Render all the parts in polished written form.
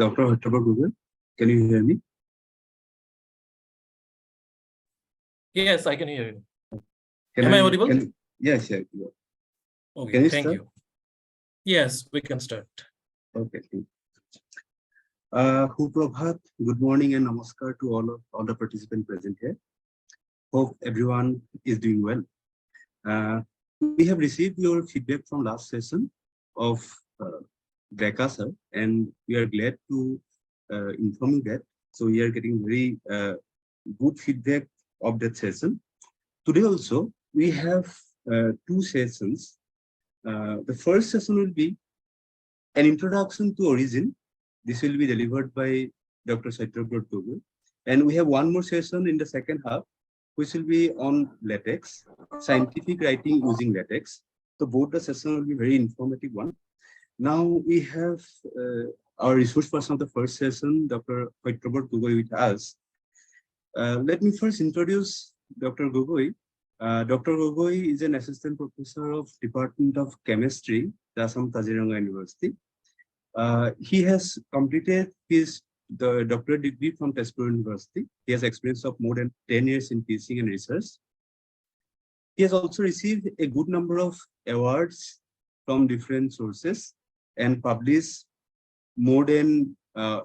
Dr. Satyabrat Gogoi, can you hear me? Yes, I can hear you. Am I audible? Yes, yes. Okay, Can you thank start? you. Yes, we can start. Okay. Suprabhat, good morning and namaskar to all the participants present here. Hope everyone is doing well. We have received your feedback from last session of Deka sir, and we are glad to inform you that. So we are getting very good feedback of that session. Today also, we have two sessions. The first session will be an introduction to origin. This will be delivered by Dr. Satyabrat Gogoi. And we have one more session in the second half, which will be on latex, scientific writing using latex. So both the sessions will be very informative one. Now we have our resource person of the first session, Dr. Satyabrat Gogoi with us. Let me first introduce Dr. Gogoi. Dr. Gogoi is an assistant professor of Department of Chemistry, the Assam Kaziranga University. He has completed the doctorate degree from Tezpur University. He has experience of more than 10 years in teaching and research. He has also received a good number of awards from different sources and published more than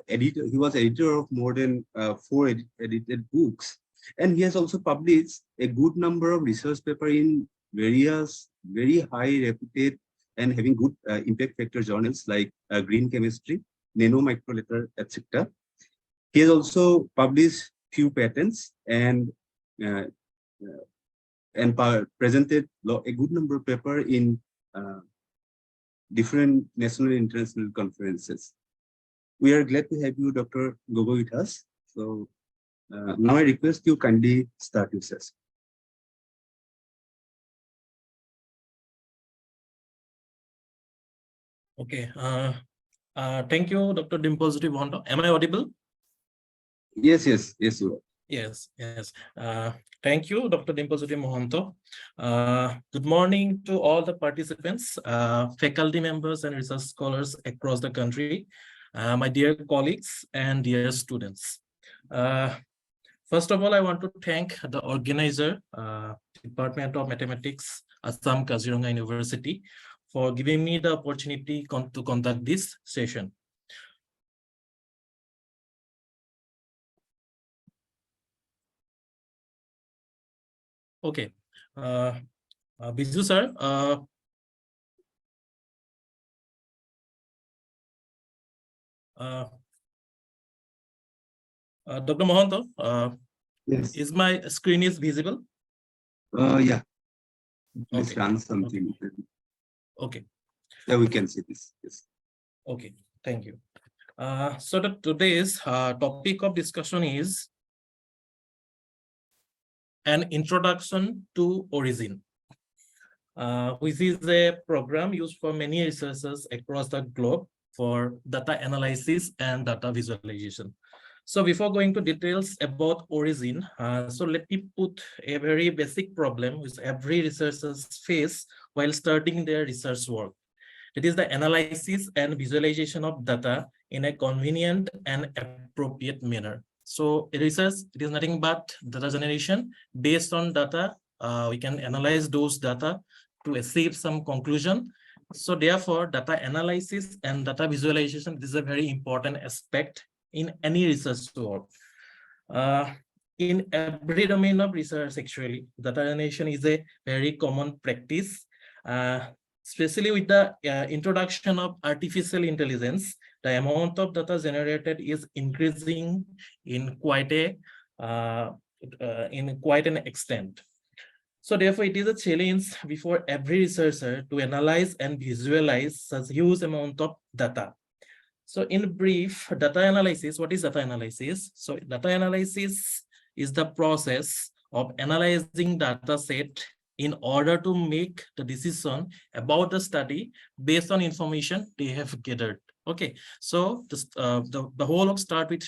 he was editor of more than 4 edited books. And he has also published a good number of research papers in various very high reputed and having good impact factor journals like Green Chemistry, Nano Microletter, etc. He has also published few patents and presented a good number of papers in different national and international conferences. We are glad to have you, Dr. Gogoi, with us. So now I request you kindly start your session. Okay. Thank you, Dr. Dimpositive Hondo. Am I audible? Yes, yes, yes, you are. Yes, yes. Thank you, Dr. Dimpositive Mohanto. Good morning to all the participants, faculty members and research scholars across the country, my dear colleagues and dear students. First of all, I want to thank the organizer, Department of Mathematics, Assam Kaziranga University, for giving me the opportunity to conduct this session. Okay, Biju sir, Dr. Mohanto, Yes. is my screen is visible? Yeah. Let's Okay. run something. Okay. Yeah, we can see this. Yes. Okay. Thank you. So today's topic of discussion is an introduction to origin, which is a program used for many researchers across the globe for data analysis and data visualization. So before going to details about origin, so let me put a very basic problem which every researchers face while starting their research work. It is the analysis and visualization of data in a convenient and appropriate manner. So research, it is nothing but data generation. Based on data, we can analyze those data to achieve some conclusion. So therefore, data analysis and data visualization, this is a very important aspect in any research work. In every domain of research, actually, data generation is a very common practice. Especially with the introduction of artificial intelligence, the amount of data generated is increasing in quite an extent. So therefore, it is a challenge before every researcher to analyze and visualize such huge amount of data. So in brief, data analysis, what is data analysis? So data analysis is the process of analyzing data set in order to make the decision about the study based on information they have gathered. Okay, so the whole of start with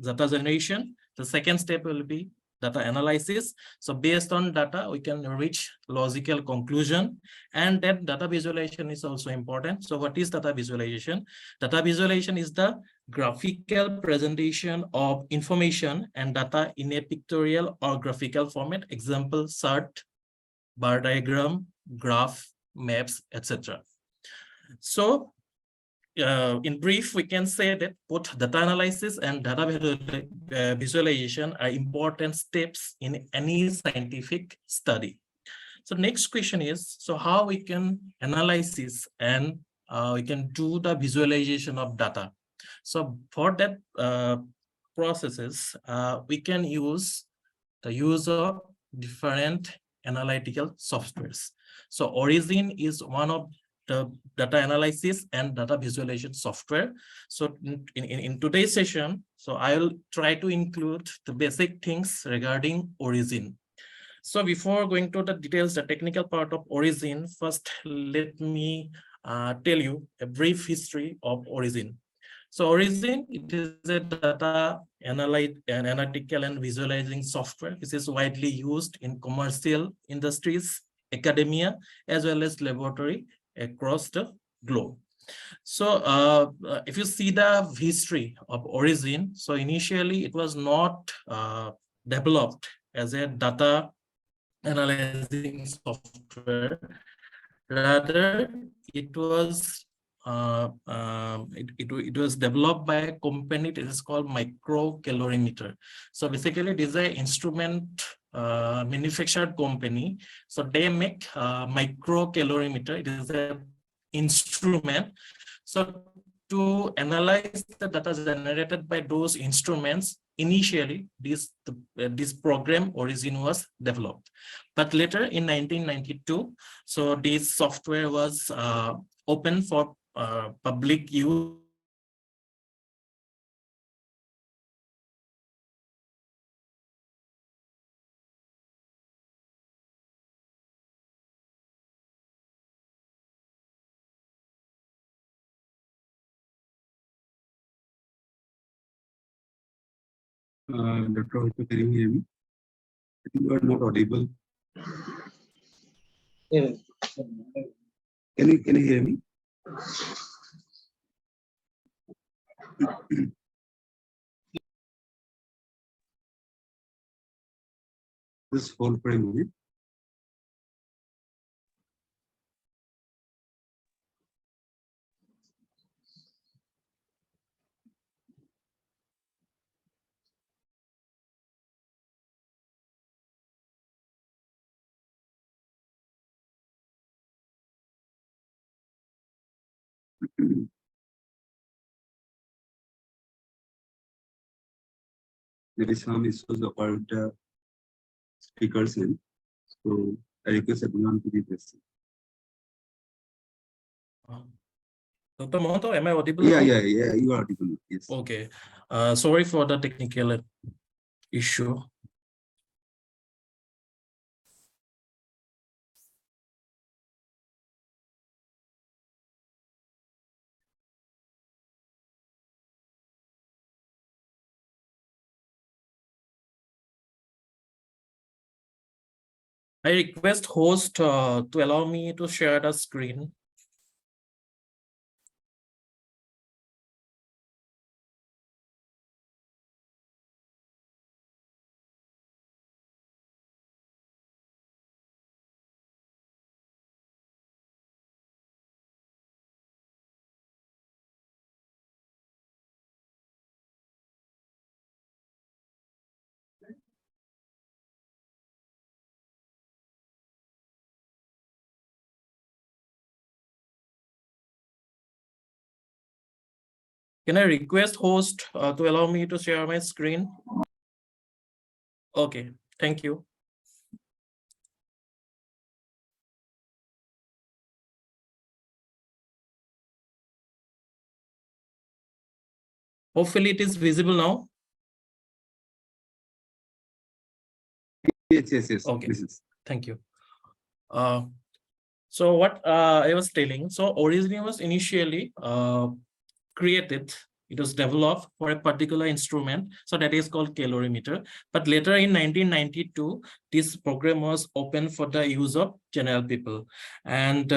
data generation. The second step will be data analysis. So based on data, we can reach logical conclusion, and that data visualization is also important. So what is data visualization? Data visualization is the graphical presentation of information and data in a pictorial or graphical format. Example, chart, bar diagram, graph, maps, etc. So in brief, we can say that both data analysis and data visualization are important steps in any scientific study. So next question is, so how we can analysis and we can do the visualization of data. So for that processes, we can use the use of different analytical softwares. So Origin is one of the data analysis and data visualization software. So in today's session, so I will try to include the basic things regarding Origin. So before going to the details, the technical part of Origin, first let me tell you a brief history of Origin. So Origin, it is a data analytical and visualizing software. This is widely used in commercial industries, academia, as well as laboratory across the globe. So if you see the history of Origin, so initially it was not developed as a data analyzing software. Rather, it was it was developed by a company. It is called microcalorimeter. So basically, it is an instrument manufactured company. So they make microcalorimeter. It is an instrument. So to analyze the data generated by those instruments, initially this program Origin was developed, but later in 1992, so this software was open for public use. Dr. Hope, can you hear me? I think you are not audible. Can you hear me? Just hold for a minute. There is some issues about the speakers in, so I request everyone to be patient. Dr. Mohanto, am I audible? Yeah, you are audible. Yes. Okay. Sorry for the technical issue. I request host to allow me to share the screen. Can I request host to allow me to share my screen? Okay, thank you. Hopefully it is visible now. Yes. Okay, thank you. So what I was telling, so Origin was initially created It was developed for a particular instrument, so that is called calorimeter. But later in 1992, this program was open for the use of general people. And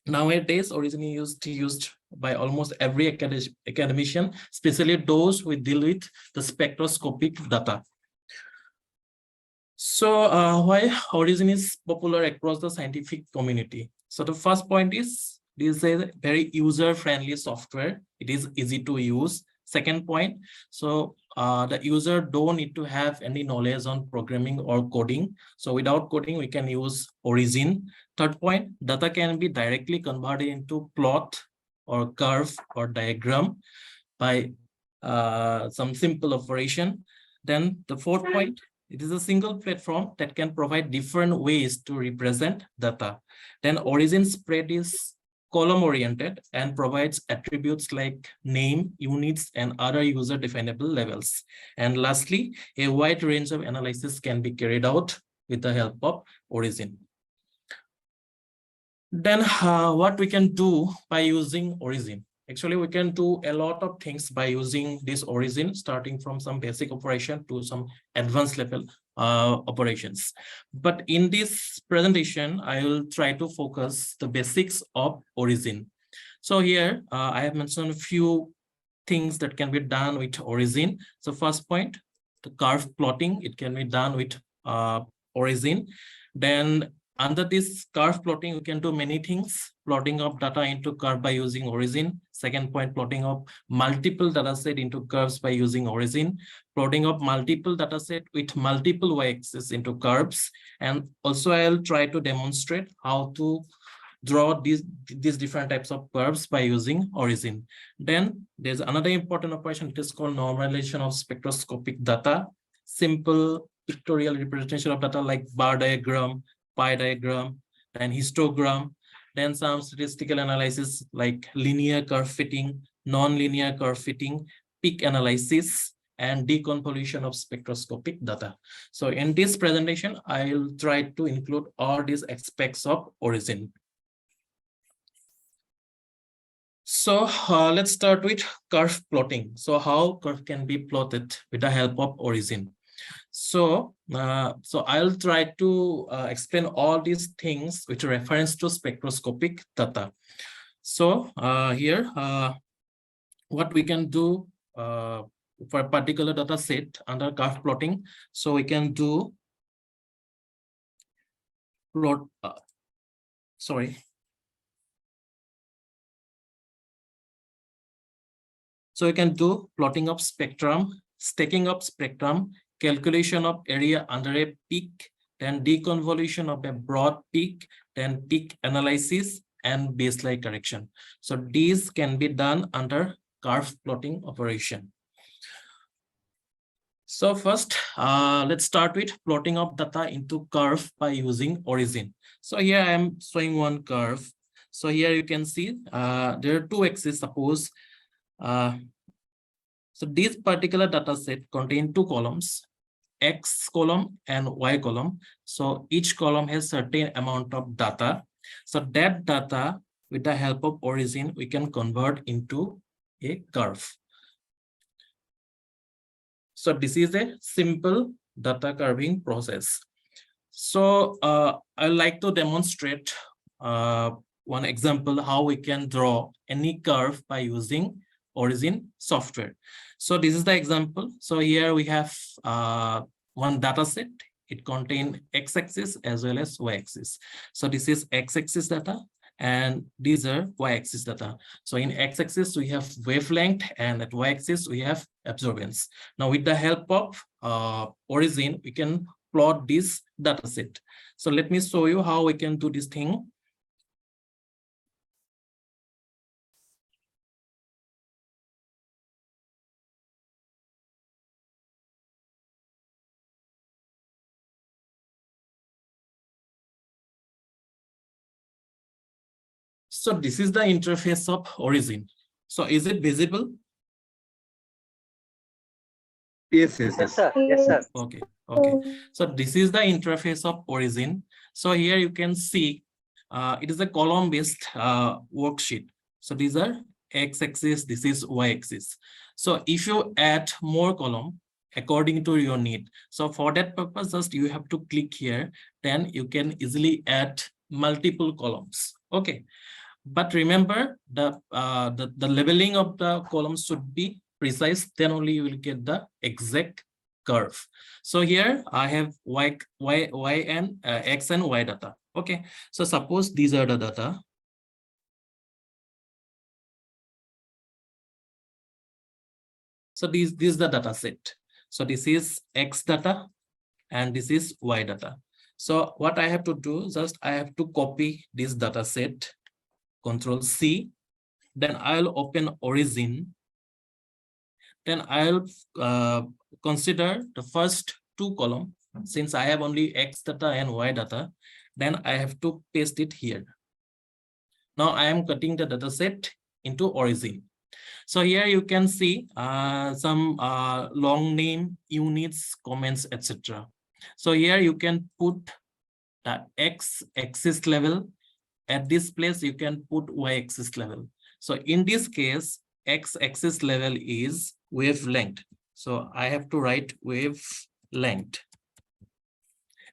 nowadays, originally used by almost every academician, especially those who deal with the spectroscopic data. So why Origin is popular across the scientific community? So the first point is, this is a very user-friendly software. It is easy to use. Second point, so the user don't need to have any knowledge on programming or coding. So without coding, we can use Origin. Third point, data can be directly converted into plot or curve or diagram by some simple operation. Then the fourth point, it is a single platform that can provide different ways to represent data. Then Origin spread is column-oriented and provides attributes like name, units, and other user-definable levels. And lastly, a wide range of analysis can be carried out with the help of Origin. Then what we can do by using Origin? Actually, we can do a lot of things by using this Origin, starting from some basic operation to some advanced level operations. But in this presentation, I will try to focus the basics of Origin. So here, I have mentioned a few things that can be done with Origin. So first point, the curve plotting, it can be done with Origin. Then under this curve plotting, we can do many things. Plotting of data into curve by using Origin. Second point, plotting of multiple data set into curves by using Origin. Plotting of multiple data set with multiple y-axis into curves. And also I'll try to demonstrate how to draw these different types of curves by using Origin. Then there's another important operation. It is called normalization of spectroscopic data. Simple pictorial representation of data like bar diagram, pie diagram, and histogram. Then some statistical analysis like linear curve fitting, non-linear curve fitting, peak analysis, and deconvolution of spectroscopic data. So in this presentation, I'll try to include all these aspects of Origin. So let's start with curve plotting. So how curve can be plotted with the help of Origin. So I'll try to explain all these things with reference to spectroscopic data. So here, what we can do for a particular data set under curve plotting. So we can do plot, So we can do plotting of spectrum, stacking of spectrum, calculation of area under a peak, then deconvolution of a broad peak, then peak analysis, and baseline correction. So these can be done under curve plotting operation. So first, let's start with plotting of data into curve by using Origin. So here I am showing one curve. So here you can see there are two axes, suppose. So this particular data set contains two columns, X column and Y column. So each column has certain amount of data. So that data, with the help of Origin, we can convert into a curve. So this is a simple data curving process. So I'd like to demonstrate one example how we can draw any curve by using Origin software. So this is the example. So here we have one data set. It contains x-axis as well as y-axis. So this is x-axis data and these are y-axis data. So in x-axis we have wavelength and at y-axis we have absorbance. Now with the help of Origin, we can plot this data set. So let me show you how we can do this thing. So this is the interface of Origin. So is it visible? Yes, sir. Yes, sir. Okay. So this is the interface of Origin. So here you can see it is a column-based worksheet. So these are x-axis, this is y-axis. So if you add more column according to your need, so for that purpose, just you have to click here, then you can easily add multiple columns. Okay, but remember the labeling of the columns should be precise, then only you will get the exact curve. So here I have y and x and y data. Okay, so suppose these are the data. So this is the data set. So this is x data and this is y data. So what I have to do, just I have to copy this data set, Control C, then I'll open origin. Then I'll consider the first two columns. Since I have only x data and y data, then I have to paste it here. Now I am cutting the data set into origin. So here you can see some long name, units, comments, etc. So here you can put the x-axis level. At this place, you can put y-axis level. So in this case, x-axis level is wavelength. So I have to write wavelength.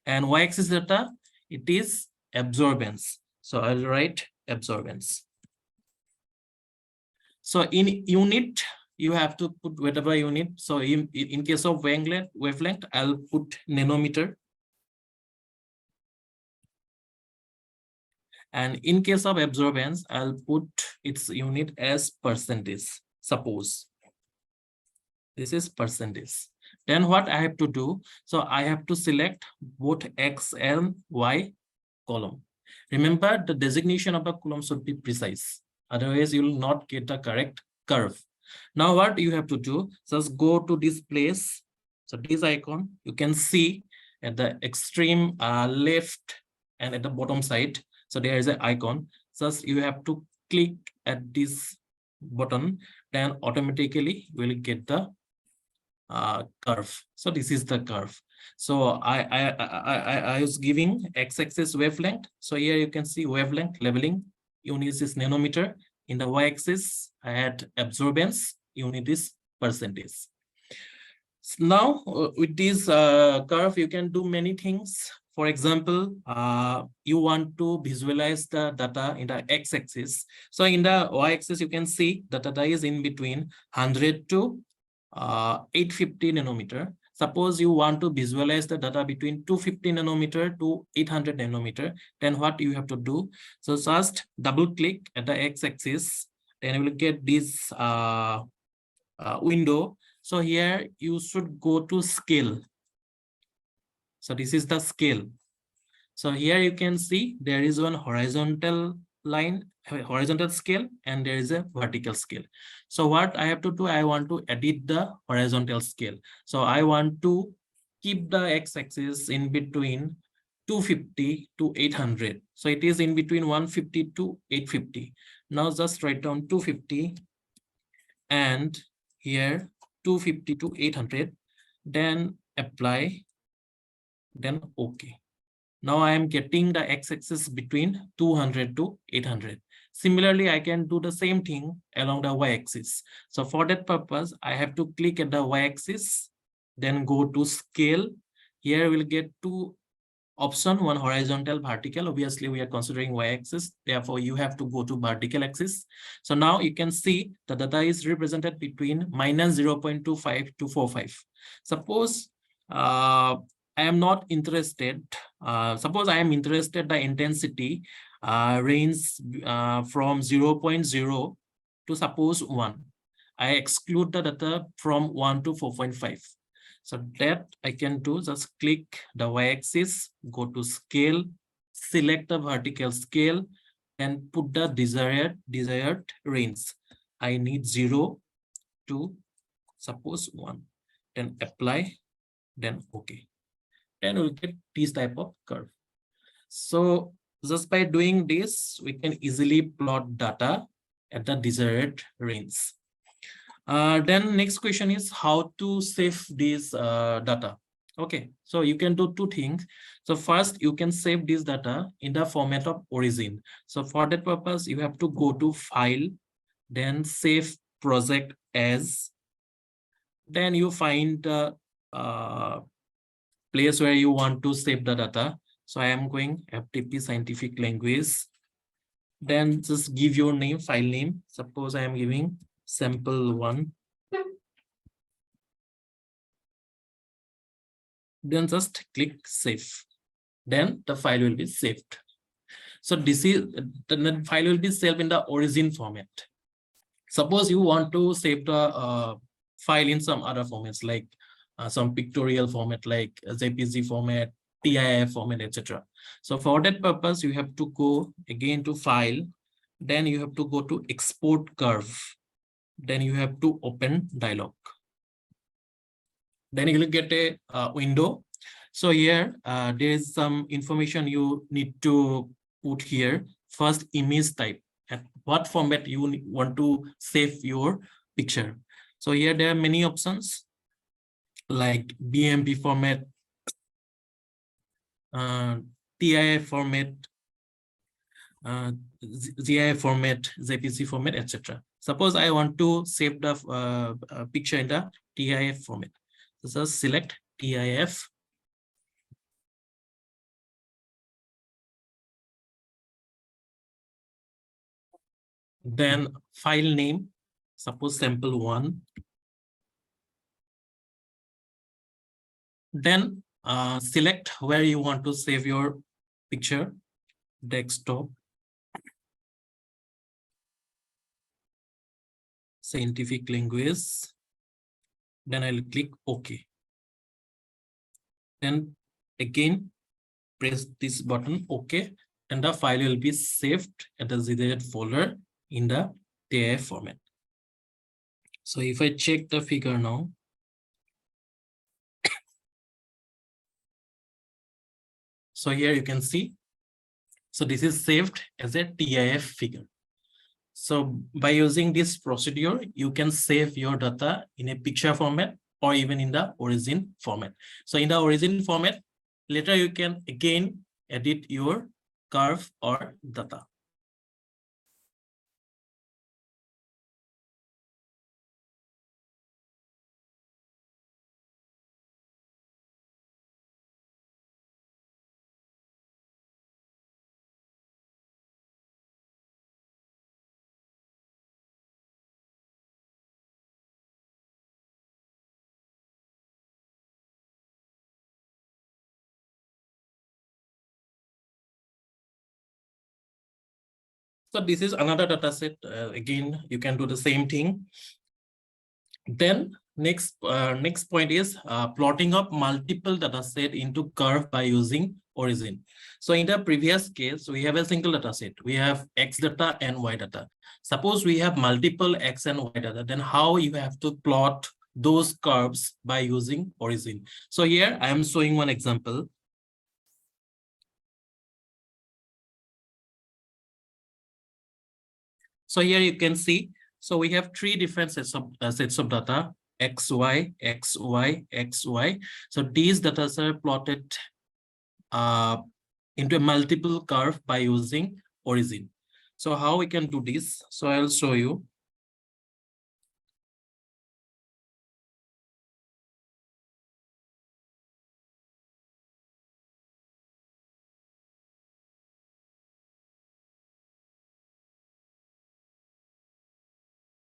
And y-axis data, it is absorbance. So I'll write absorbance. So in unit, you have to put whatever unit. So in case of wavelength, I'll put nanometer. And in case of absorbance, I'll put its unit as percentage. Suppose this is percentage. Then what I have to do? So I have to select both x and y column. Remember, the designation of the column should be precise. Otherwise, you will not get the correct curve. Now, what you have to do? Just go to this place. So this icon, you can see at the extreme left and at the bottom side. So there is an icon. Just you have to click at this button, then automatically you will get the curve. So this is the curve. So I was giving x-axis wavelength. So here you can see wavelength labeling. Unit is nanometer. In the y-axis, I had absorbance. Unit is percentage. So now with this curve, you can do many things. For example, you want to visualize the data in the x-axis. So in the y-axis, you can see the data is in between 100 to 850 nanometer. Suppose you want to visualize the data between 250 nanometer to 800 nanometer, then what you have to do? So just double click at the x-axis, then you will get this window. So here you should go to scale. So this is the scale. So here you can see there is one horizontal line, horizontal scale, and there is a vertical scale. So what I have to do, I want to edit the horizontal scale. So I want to keep the x-axis in between 250 to 800. So it is in between 150 to 850. Now just write down 250 and here 250 to 800, then apply, then okay. Now I am getting the x-axis between 200 to 800. Similarly, I can do the same thing along the y-axis. So for that purpose, I have to click at the y-axis, then go to scale. Here we'll get two options, one horizontal, vertical. Obviously, we are considering y-axis. Therefore, you have to go to vertical axis. So now you can see the data is represented between minus 0.25 to 45. Suppose I am not interested. Suppose I am interested the intensity range from 0.0 to suppose 1. I exclude the data from 1 to 4.5. So that I can do, just click the y-axis, go to scale, select the vertical scale, and put the desired range. I need 0 to suppose 1. Then apply, then okay. Then we'll get this type of curve. So just by doing this, we can easily plot data at the desired range. Then next question is how to save this data. Okay, so you can do two things. So first, you can save this data in the format of origin. So for that purpose, you have to go to File, then save project as. Then you find the place where you want to save the data. So I am going FTP scientific language. Then just give your name, file name. Suppose I am giving sample1. Then just click save. Then the file will be saved. So this is the file will be saved in the origin format. Suppose you want to save the file in some other formats, like some pictorial format, like JPG format, TIF format, etc. So for that purpose, you have to go again to file. Then you have to go to export curve. Then you have to open dialog. Then you will get a window. So here there is some information you need to put here. First, image type. At what format you want to save your picture. So here there are many options like BMP format, TIF format, GIF format, JPG format, etc. Suppose I want to save the picture in the TIF format. So just select TIF. Then file name, suppose sample1. Then select where you want to save your picture, desktop, scientific language. Then I'll click OK. Then again, press this button, OK, and the file will be saved at the ZZ folder in the TIF format. So if I check the figure now, so here you can see, so this is saved as a TIF figure. So by using this procedure, you can save your data in a picture format or even in the origin format. So in the origin format, later you can again edit your curve or data. So this is another data set. Again, you can do the same thing. Then next point is plotting up multiple data set into curve by using origin. So in the previous case, we have a single data set. We have X data and Y data. Suppose we have multiple X and Y data, then how you have to plot those curves by using origin. So here I am showing one example. So here you can see, so we have three different sets of data, XY, XY, XY. So these data are plotted into a multiple curve by using origin. So how we can do this? So I'll show you.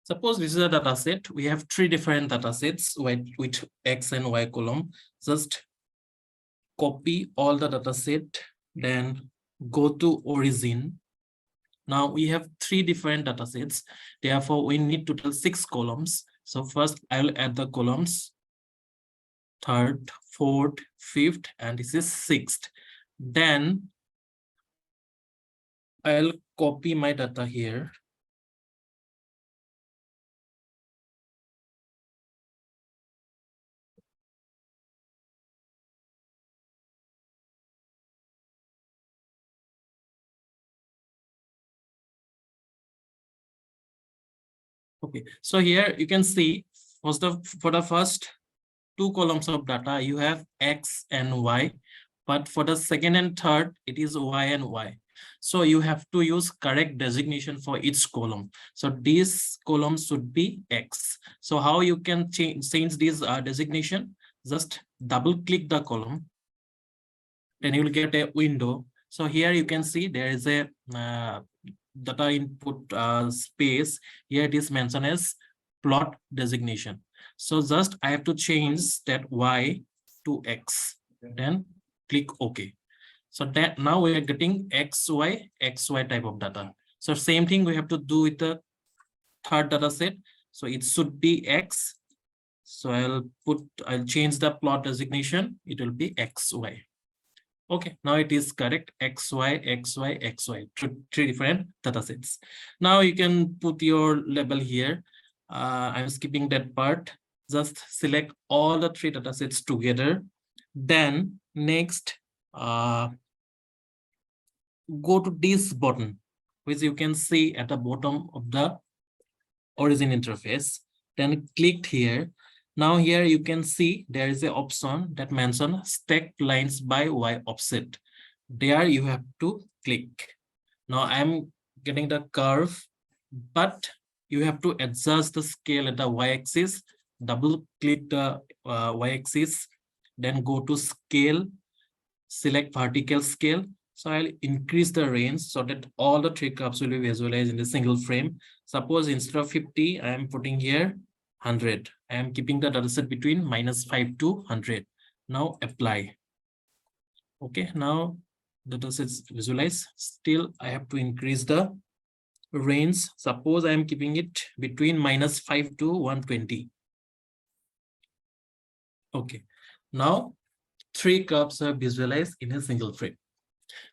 Suppose this is a data set. We have three different data sets with X and Y column. Just copy all the data set, then go to origin. Now we have three different data sets. Therefore, we need total 6 columns. So first I'll add the columns, 3rd, 4th, 5th, and this is 6th. Then I'll copy my data here. Okay, so here you can see for the first 2 columns of data, you have X and Y, but for the second and third, it is Y and Y. So you have to use correct designation for each column. So this column should be X. So how you can change this designation? Just double click the column, then you will get a window. So here you can see there is a data input space. Here it is mentioned as plot designation. So just I have to change that Y to X, then click OK. So that now we are getting XY type of data. So same thing we have to do with the third data set. So it should be X. So I'll change the plot designation. It will be XY. Okay, now it is correct. XY. Three different data sets. Now you can put your label here. I'm skipping that part. Just select all the three data sets together. Then next, go to this button, which you can see at the bottom of the origin interface. Then click here. Now here you can see there is an option that mentions stacked lines by Y offset. There you have to click. Now I'm getting the curve, but you have to adjust the scale at the Y-axis. Double click the Y-axis, then go to scale, select vertical scale. So I'll increase the range so that all the three curves will be visualized in a single frame. Suppose instead of 50, I am putting here 100. I am keeping the dataset between -5 to 100. Now apply. Okay, now the datasets visualize. Still, I have to increase the range. Suppose I am keeping it between -5 to 120. Okay, now three curves are visualized in a single frame.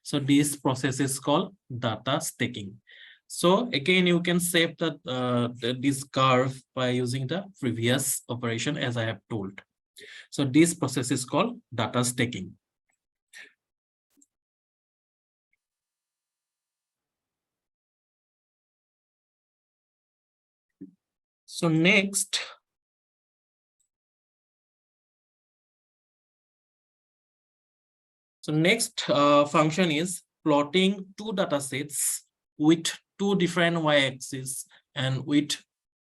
So this process is called data stacking. So again, you can save this curve by using the previous operation as I have told. So this process is called data stacking. So next, function is plotting two data sets with two different y-axis and with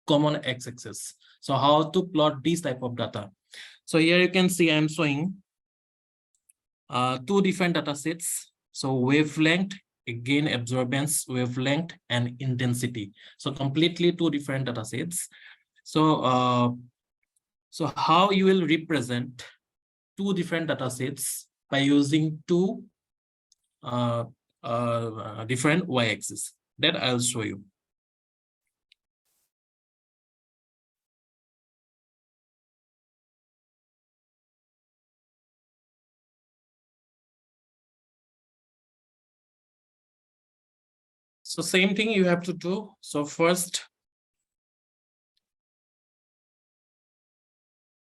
common x-axis. So how to plot this type of data? So here you can see I'm showing two different data sets. So wavelength, again absorbance, wavelength, and intensity. So completely two different data sets. So so how you will represent two different data sets by using two different y-axis? That I'll show you. So same thing you have to do. So first,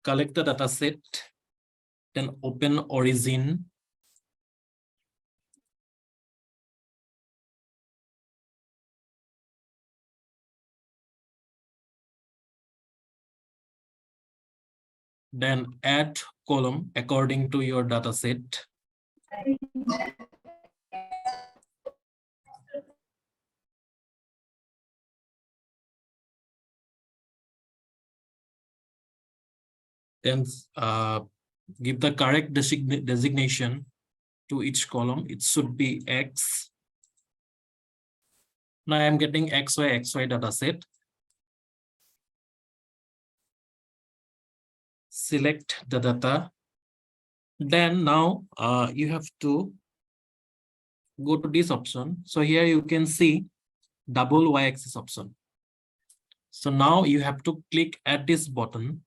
collect the data set, then open origin. Then add column according to your data set. Then give the correct designation to each column. It should be X. Now I'm getting XY data set. Select the data. Then now you have to go to this option. So here you can see double y-axis option. So now you have to click at this button.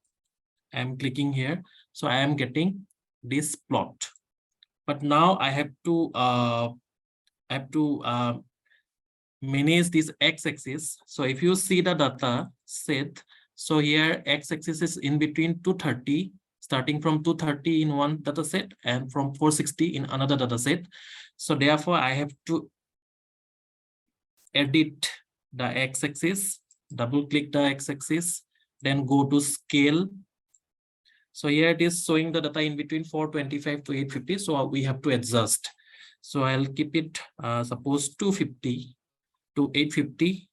I'm clicking here. So I am getting this plot. But now I have to manage this x-axis. So if you see the data set, so here x-axis is in between 230, starting from 230 in one data set and from 460 in another data set. So therefore I have to edit the x-axis, double click the x-axis, then go to scale. So here it is showing the data in between 425 to 850. So we have to adjust. So I'll keep it, suppose 250 to 850,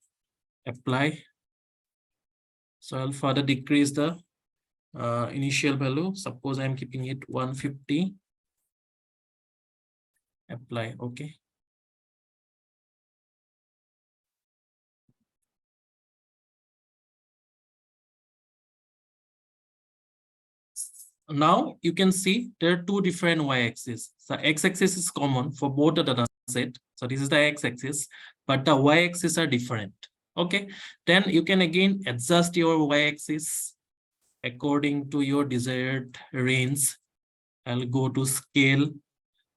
apply. So I'll further decrease the initial value. Suppose I'm keeping it 150, apply, okay. Now you can see there are two different y-axis. So x-axis is common for both the data set. So this is the x-axis, but the y-axis are different. Okay, then you can again adjust your y-axis according to your desired range. I'll go to scale.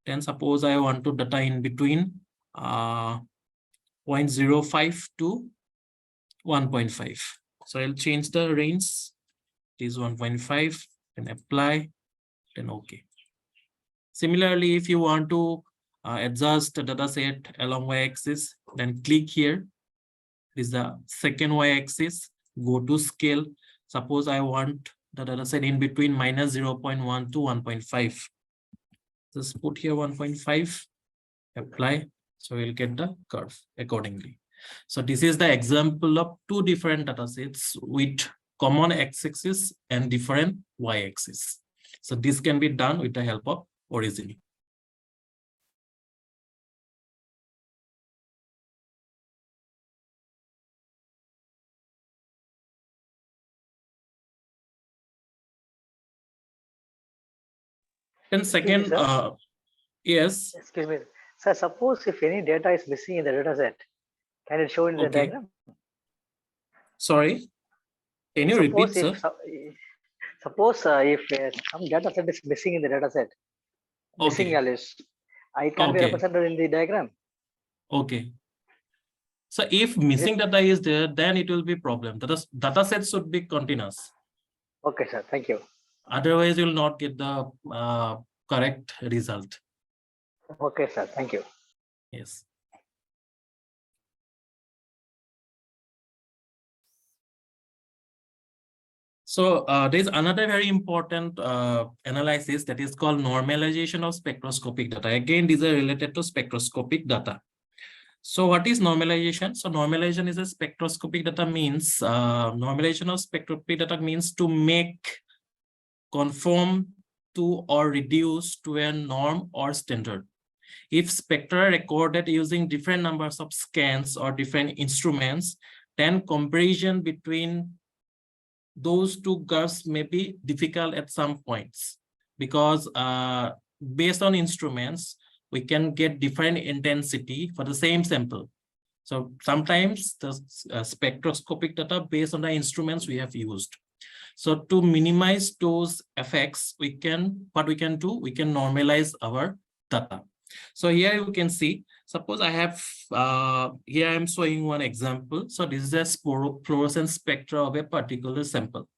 Then suppose I want to data in between 0.05 to 1.5. So I'll change the range. It is 1.5, then apply, then okay. Similarly, if you want to adjust the data set along y-axis, then click here. This is the second y-axis. Go to scale. Suppose I want the data set in between -0.1 to 1.5. Just put here 1.5, apply. So we'll get the curve accordingly. So this is the example of two different data sets with common x-axis and different y-axis. So this can be done with the help of origin. And second, yes. Excuse me, sir. Suppose if any data is missing in the data set, can it show in the diagram? Sorry, can you repeat, sir? Suppose if some data set is missing in the data set, missing values, I can be represented in the diagram. Okay. So if missing data is there, then it will be problem. The data set should be continuous. Okay, sir. Thank you. Otherwise, you will not get the correct result. Okay, sir. Thank you. Yes. So there's another very important analysis that is called normalization of spectroscopic data. Again, these are related to spectroscopic data. So what is normalization? So normalization is a spectroscopic data means, normalization of spectroscopic data means to make conform to or reduce to a norm or standard. If spectra are recorded using different numbers of scans or different instruments, then comparison between those two curves may be difficult at some points, because based on instruments, we can get different intensity for the same sample. So sometimes the spectroscopic data based on the instruments we have used. So to minimize those effects, what we can do, we can normalize our data. So here you can see, suppose I have, here I am showing one example. So this is a fluorescence spectra of a particular sample,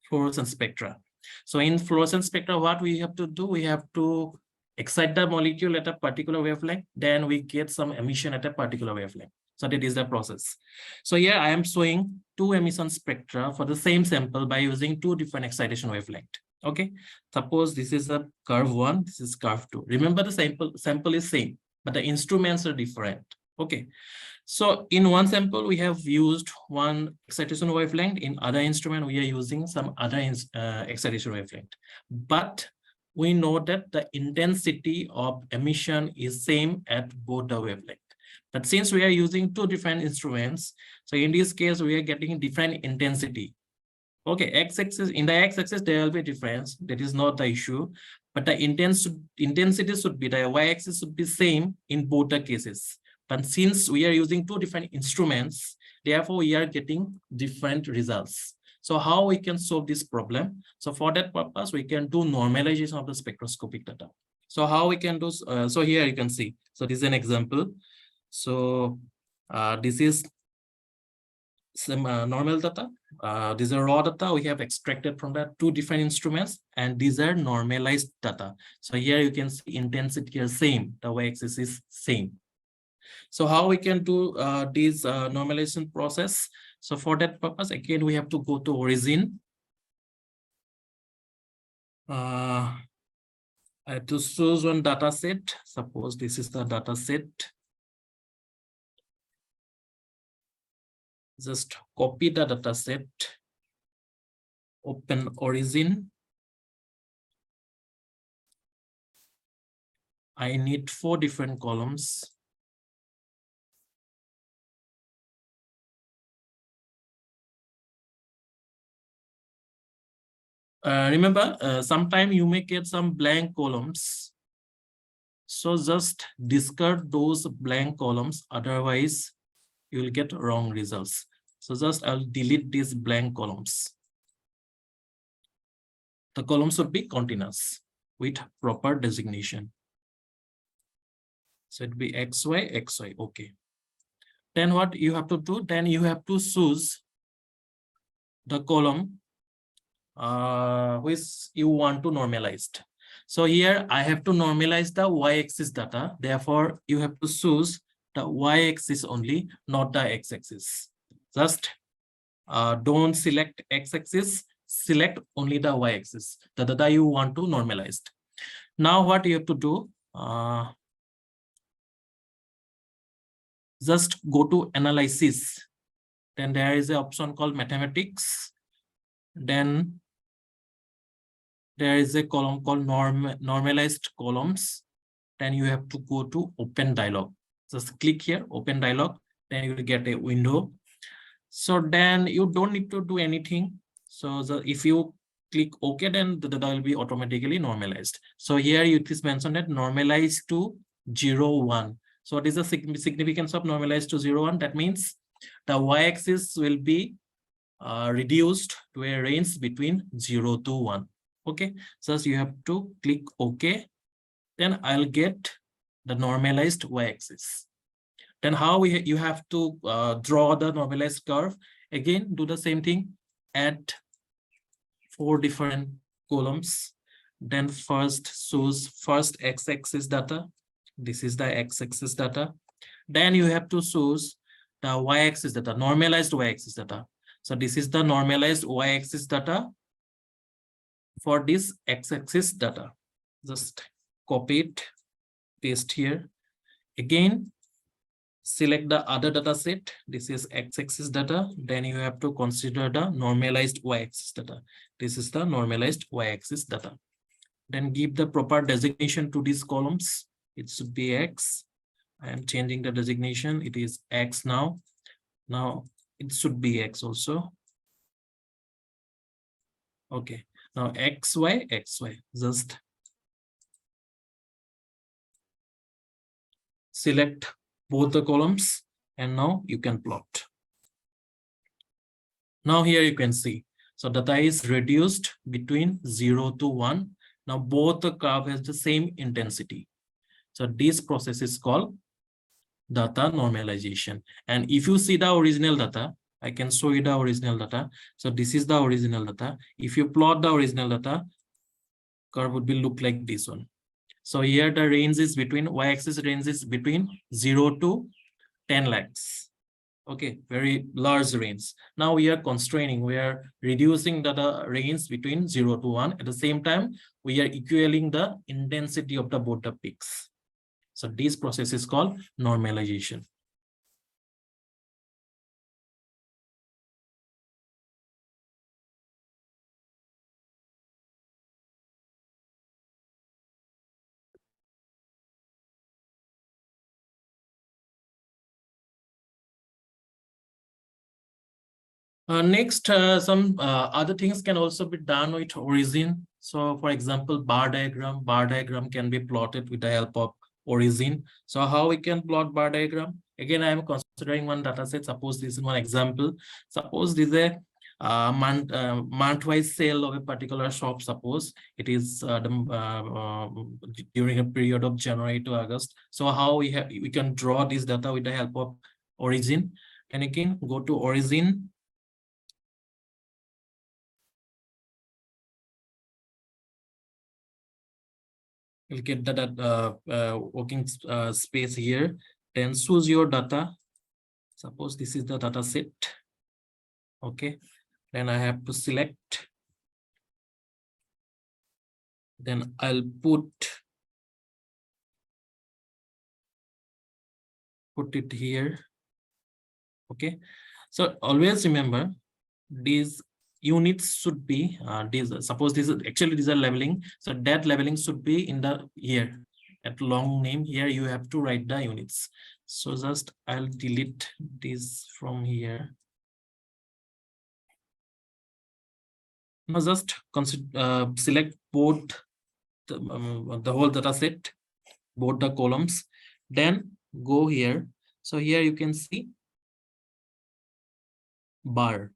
fluorescence spectra. So in fluorescence spectra, what we have to do, we have to excite the molecule at a particular wavelength, then we get some emission at a particular wavelength. So that is the process. So here I am showing two emission spectra for the same sample by using two different excitation wavelength. Okay, suppose this is a curve 1, this is curve 2. Remember, the sample is same, but the instruments are different. Okay, so in one sample we have used one excitation wavelength, in other instrument we are using some other excitation wavelength, but we know that the intensity of emission is same at both the wavelength. But since we are using two different instruments, so in this case we are getting different intensity. Okay, x-axis, in the x-axis there will be difference, that is not the issue, but the intensity should be, the y-axis should be same in both the cases. But since we are using two different instruments, therefore we are getting different results. So how we can solve this problem? So for that purpose, we can do normalization of the spectroscopic data. So how we can do, so here you can see, so this is an example. So this is some normal data. These are raw data we have extracted from the two different instruments, and these are normalized data. So here you can see intensity is same, the y-axis is same. So how we can do this normalization process? So for that purpose, again, we have to go to origin. I have to choose one data set. Suppose this is the data set. Just copy the data set. Open origin. I need 4 different columns. Remember, sometime you may get some blank columns. So just discard those blank columns. Otherwise, you will get wrong results. So just I'll delete these blank columns. The columns should be continuous with proper designation. So it'd be XY, XY. Okay. Then what you have to do? Then you have to choose the column which you want to normalize. So here I have to normalize the y-axis data. Therefore, you have to choose the y-axis only, not the x-axis. Just don't select x-axis, select only the y-axis, the data you want to normalize. Now what you have to do, just go to analysis. Then there is an option called mathematics. Then there is a column called normalized columns. Then you have to go to open dialog. Just click here, open dialog. Then you will get a window. So then you don't need to do anything. So if you click OK, then the data will be automatically normalized. So here it is mentioned that normalized to 0, 1. So what is the significance of normalized to 0, 1? That means the y-axis will be reduced to a range between 0 to 1. Okay, so you have to click OK. Then I'll get the normalized y-axis. Then how you have to draw the normalized curve. Again, do the same thing. Add 4 different columns. Then first choose first x-axis data. This is the x-axis data. Then you have to choose the y-axis data, normalized y-axis data. So this is the normalized y-axis data for this x-axis data. Just copy it, paste here. Again, select the other data set. This is x-axis data. Then you have to consider the normalized y-axis data. This is the normalized y-axis data. Then give the proper designation to these columns. It should be X. I am changing the designation. It is X now. Now it should be X also. Okay. Now XY, XY. Just select both the columns and now you can plot. Now here you can see. So data is reduced between 0 to 1. Now both the curve has the same intensity. So this process is called data normalization. And if you see the original data, I can show you the original data. So this is the original data. If you plot the original data, curve would be look like this one. So here the range is between y-axis range is between 0 to 10 lakhs. Okay, very large range. Now we are constraining, we are reducing the range between 0 to 1. At the same time, we are equaling the intensity of the both the peaks. So this process is called normalization. Next, some other things can also be done with origin. So for example, bar diagram can be plotted with the help of origin. So how we can plot bar diagram? Again, I am considering one data set. Suppose this is one example. Suppose this is a month-wise sale of a particular shop. Suppose it is during a period of January to August. So how we can draw this data with the help of origin. And again, go to origin. You'll get that working space here. Then choose your data. Suppose this is the data set. Okay. Then I have to select Then I'll put it here. Okay, so always remember these units should be these, suppose this is actually these are leveling, so that leveling should be in the here at long name. Here you have to write the units. So just I'll delete this from here. Now just consider select both the whole data set, both the columns, then go here. So here you can see bar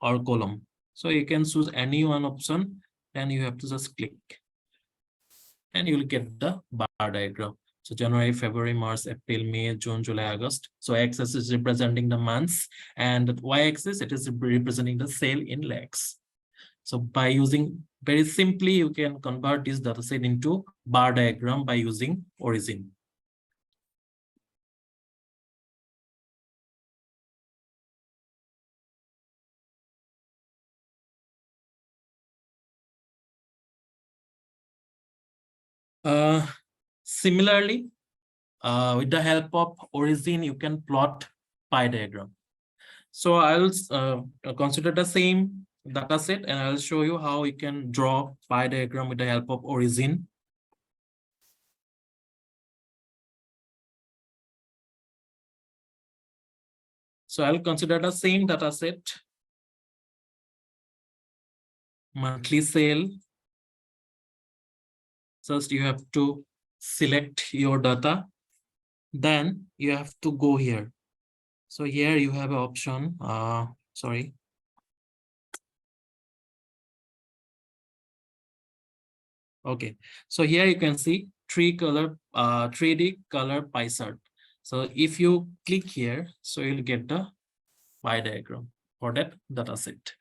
or column. So you can choose any one option, and you have to just click, and you will get the bar diagram. So January, February, March, April, May, June, July, August. So X-axis is representing the months, and Y-axis it is representing the sale in lakhs. So by using very simply, you can convert this data set into bar diagram by using origin. Similarly, with the help of origin, you can plot pie diagram. So I'll consider the same data set, and I'll show you how you can draw pie diagram with the help of origin. So I'll consider the same data set, monthly sale. First, you have to select your data. Then you have to go here. So here you have an option. Sorry. Okay. So here you can see 3D color pie chart. So if you click here, so you'll get the pie diagram for that data set.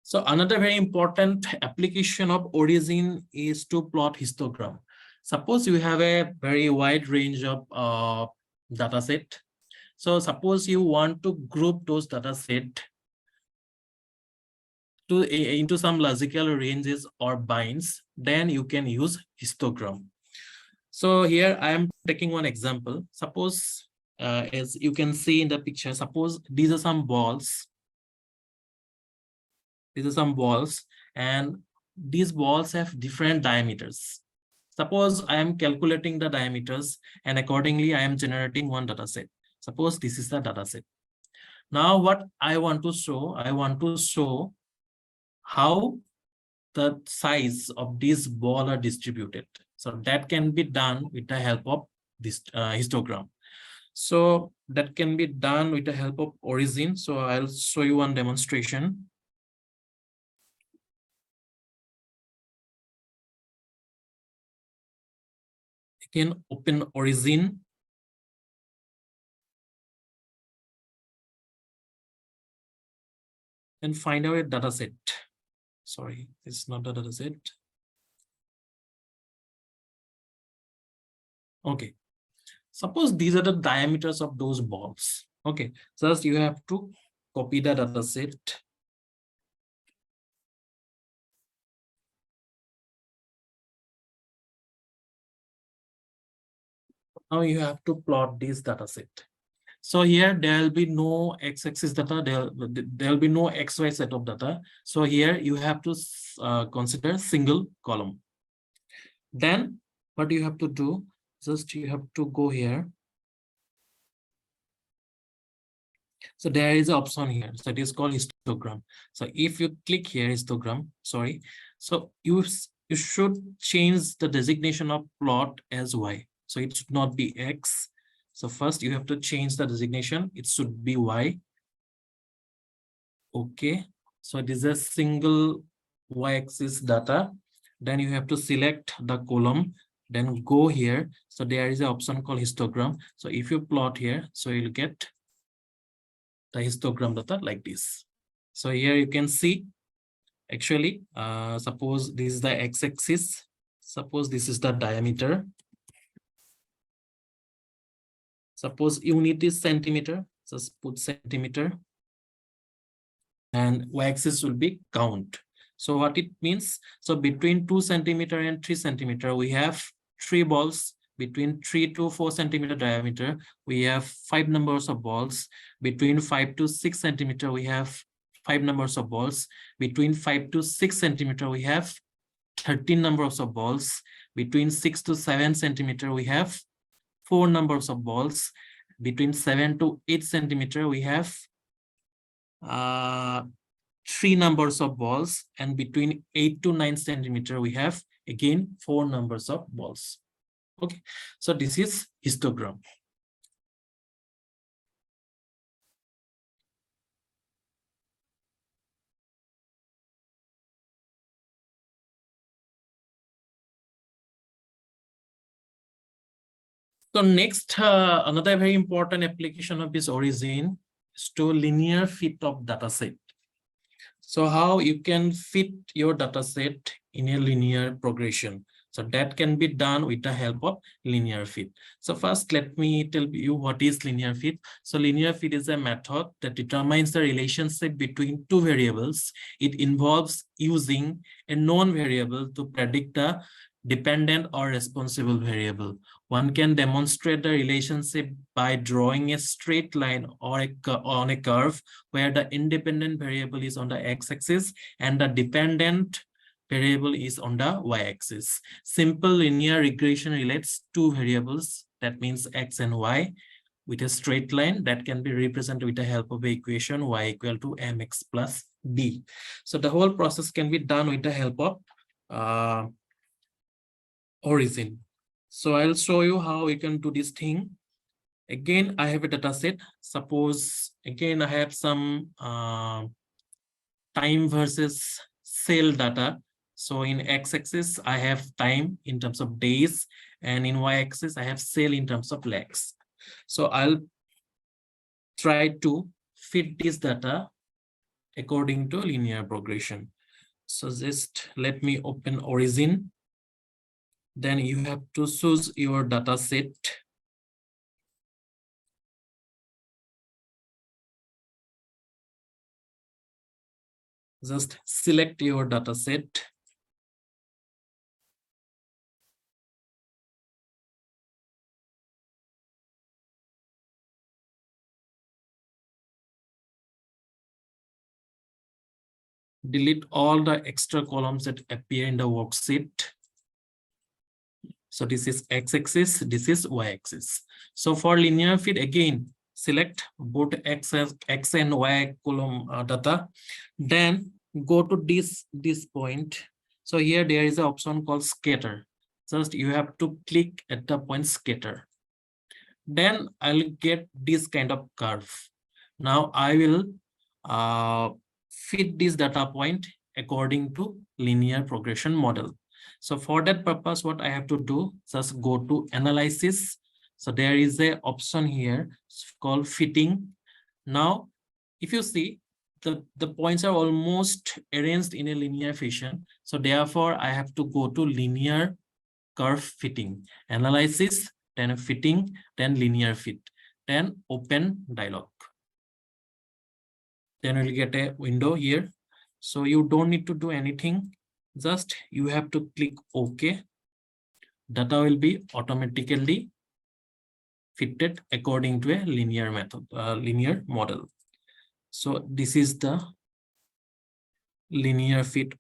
So another very important application of origin is to plot histogram. Suppose you have a very wide range of data set. So suppose you want to group those data set into some logical ranges or binds, then you can use histogram. So here I am taking one example. Suppose as you can see in the picture, suppose these are some balls. These are some balls, and these balls have different diameters. Suppose I am calculating the diameters, and accordingly I am generating one data set. Suppose this is the data set. Now what I want to show how the size of this ball are distributed. So that can be done with the help of this histogram. So that can be done with the help of origin. So I'll show you one demonstration. You can open origin. And find out a data set. Sorry, it's not the data set. Okay. Suppose these are the diameters of those balls. Okay. First, you have to copy the data set. Now you have to plot this data set. So here there will be no x-axis data, there will be no xy set of data. So here you have to consider single column. Then what you have to do, just you have to go here. So there is an option here. So it is called histogram. So if you click here, histogram, sorry. So you should change the designation of plot as Y. So it should not be X. So first you have to change the designation. It should be Y. Okay. So it is a single Y-axis data. Then you have to select the column. Then go here. So there is an option called histogram. So if you plot here, so you'll get the histogram data like this. So here you can see, actually, suppose this is the x-axis. Suppose this is the diameter. Suppose unit is centimeter, just put centimeter. And y-axis will be count. So what it means, so between 2 centimeter and 3 centimeter, we have 3 balls. Between 3 to 4 centimeter diameter, we have 5 numbers of balls. Between 5 to 6 centimeter, we have 5 numbers of balls. Between 5 to 6 centimeter, we have 13 numbers of balls. Between 6 to 7 centimeter, we have 4 numbers of balls. Between 7 to 8 centimeter, we have 3 numbers of balls, and between 8 to 9 centimeter, we have again 4 numbers of balls. Okay, so this is histogram. So next, another very important application of this origin is to linear fit of data set. So how you can fit your data set in a linear progression. So that can be done with the help of linear fit. So first, let me tell you what is linear fit. So linear fit is a method that determines the relationship between two variables. It involves using a known variable to predict the dependent or responsible variable. One can demonstrate the relationship by drawing a straight line or on a curve where the independent variable is on the x-axis and the dependent variable is on the y-axis. Simple linear regression relates two variables, that means x and y, with a straight line that can be represented with the help of the equation y equal to mx plus b. So the whole process can be done with the help of origin. So I'll show you how we can do this thing. Again, I have a data set. Suppose again I have some time versus cell data. So in x-axis, I have time in terms of days, and in y-axis, I have cell in terms of lakhs. So I'll try to fit this data according to linear progression. So just let me open origin. Then you have to choose your data set. Just select your data set. Delete all the extra columns that appear in the worksheet. So this is x-axis, this is y-axis. So for linear fit, again, select both x and y column data. Then go to this point. So here there is an option called scatter. Just you have to click at the point scatter. Then I'll get this kind of curve. Now I will fit this data point according to linear progression model. So for that purpose, what I have to do, just go to analysis. So there is an option here called fitting. Now, if you see, the points are almost arranged in a linear fashion. So therefore, I have to go to linear curve fitting, analysis, then fitting, then linear fit, then open dialog. Then we'll get a window here. So you don't need to do anything. Just you have to click OK. Data will be automatically fitted according to a linear method, linear model. So this is the linear fit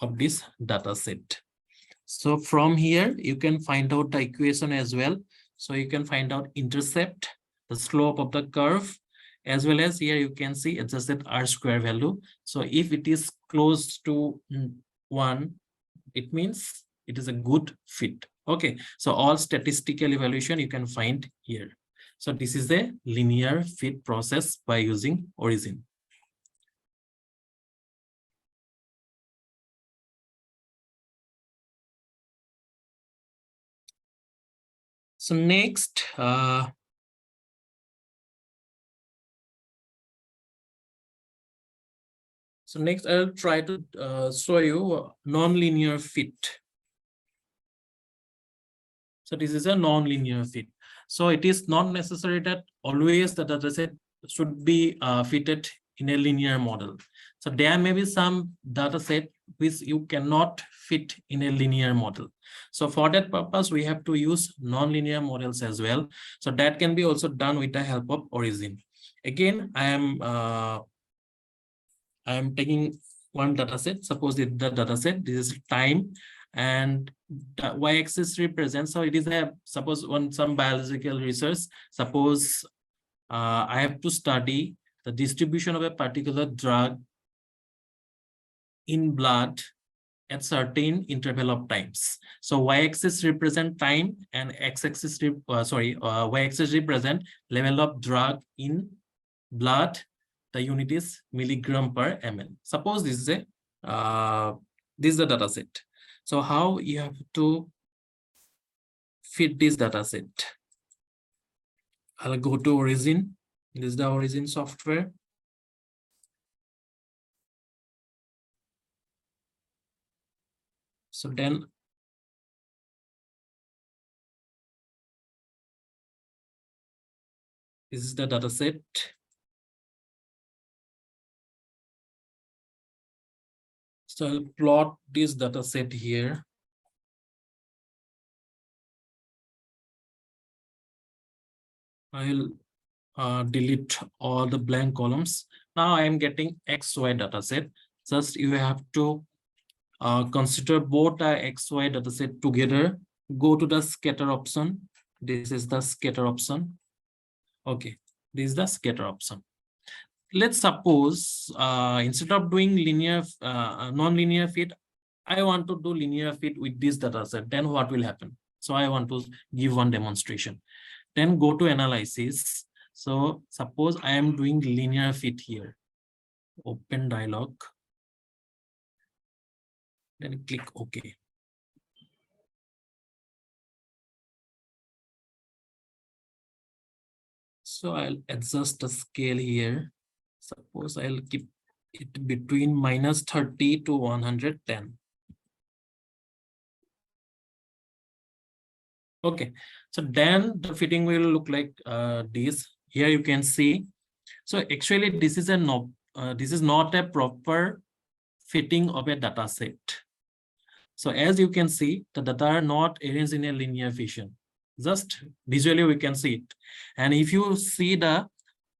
of this data set. So from here, you can find out the equation as well. So you can find out intercept, the slope of the curve, as well as here you can see adjusted R square value. So if it is close to 1, it means it is a good fit. Okay, so all statistical evaluation you can find here. So this is a linear fit process by using origin. So next, I'll try to show you non-linear fit. So this is a non-linear fit. So it is not necessary that always the data set should be fitted in a linear model. So there may be some data set which you cannot fit in a linear model. So for that purpose, we have to use non-linear models as well. So that can be also done with the help of origin. Again, I am taking one data set. Suppose the data set, this is time, and the y-axis represents, so it is a, suppose on some biological research, suppose I have to study the distribution of a particular drug in blood at certain interval of times. So y-axis represent time and x-axis y-axis represent level of drug in blood. The unit is milligram per ml. Suppose this is the data set. So how you have to fit this data set? I'll go to origin. This is the origin software. So then this is the data set. So I'll plot this data set here. I'll delete all the blank columns. Now I am getting XY data set. Just you have to consider both the XY data set together. Go to the scatter option. This is the scatter option. Okay, this is the scatter option. Let's suppose instead of doing linear non-linear fit, I want to do linear fit with this data set. Then what will happen? So I want to give one demonstration. Then go to analysis. So suppose I am doing linear fit here. Open dialog. Then click OK. So I'll adjust the scale here. Suppose I'll keep it between -30 to 110. Okay, so then the fitting will look like this. Here you can see. So actually, this is not a proper fitting of a data set. So as you can see, the data are not arranged in a linear fashion. Just visually we can see it. And if you see the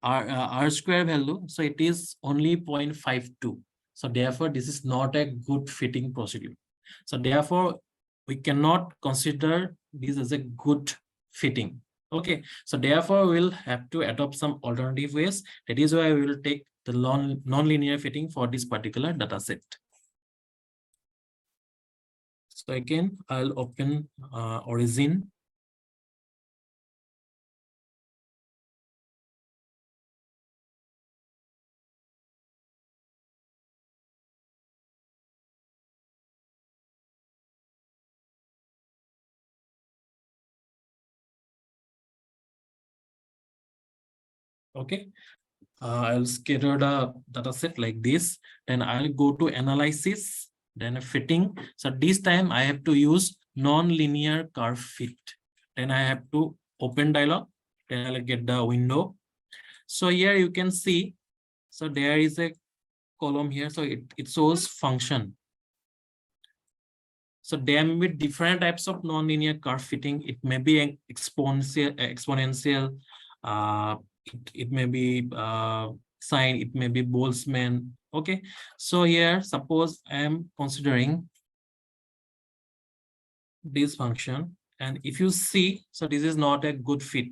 R square value, so it is only 0.52. So therefore, this is not a good fitting procedure. So therefore, we cannot consider this as a good fitting. Okay, so therefore we'll have to adopt some alternative ways. That is why we will take the non-linear fitting for this particular data set. So again, I'll open origin. Okay, I'll scatter the data set like this. Then I'll go to analysis, then a fitting. So this time I have to use non-linear curve fit. Then I have to open dialog. Then I'll get the window. So here you can see. So there is a column here. So it shows function. So there may be different types of non-linear curve fitting. It may be an exponential. It may be sine, it may be Boltzmann. Okay, so here suppose I am considering this function, and if you see, so this is not a good fit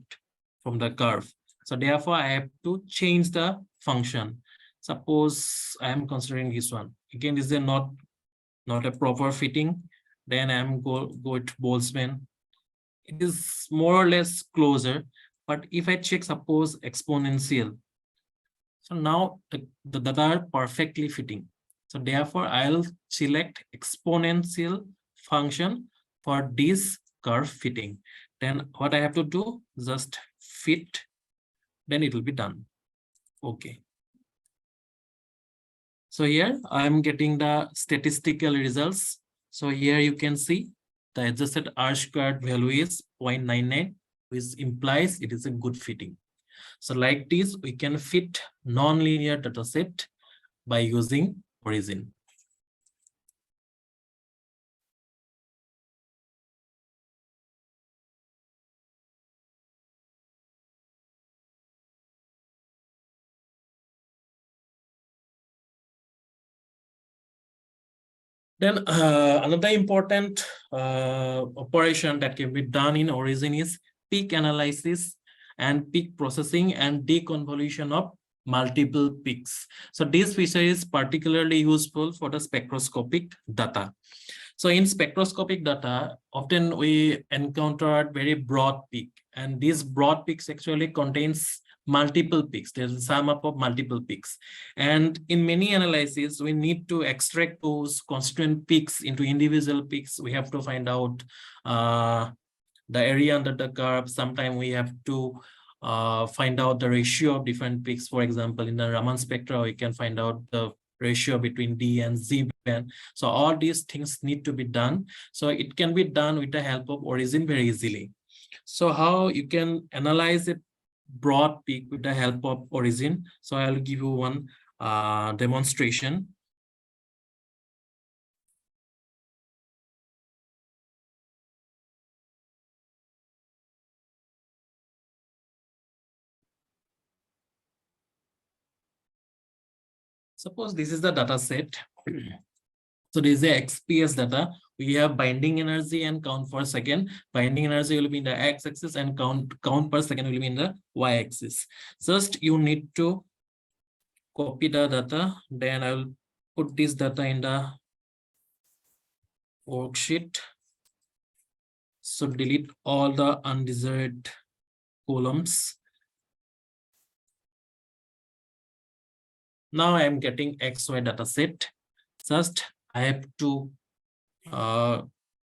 from the curve. So therefore I have to change the function. Suppose I am considering this one. Again, this is not a proper fitting. Then I am go to Boltzmann. It is more or less closer. But if I check, suppose exponential, so now the data are perfectly fitting. So therefore, I'll select exponential function for this curve fitting. Then what I have to do, just fit, then it will be done. Okay. So here I'm getting the statistical results. So here you can see the adjusted R squared value is 0.99. which implies it is a good fitting. So like this, we can fit non-linear data set by using origin. Then another important operation that can be done in origin is peak analysis and peak processing and deconvolution of multiple peaks. So this feature is particularly useful for the spectroscopic data. So in spectroscopic data, often we encounter very broad peak, and these broad peaks actually contains multiple peaks. There's a sum up of multiple peaks. And in many analyses, we need to extract those constituent peaks into individual peaks. We have to find out the area under the curve. Sometimes we have to find out the ratio of different peaks. For example, in the Raman spectra, we can find out the ratio between D and Z band. So all these things need to be done. So it can be done with the help of origin very easily. So how you can analyze a broad peak with the help of origin. So I'll give you one demonstration. Suppose this is the data set. So this is the XPS data. We have binding energy and count per second. Binding energy will be in the x-axis and count per second will be in the y-axis. Just you need to copy the data. Then I will put this data in the worksheet. So delete all the undesired columns. Now I am getting XY data set. Just I have to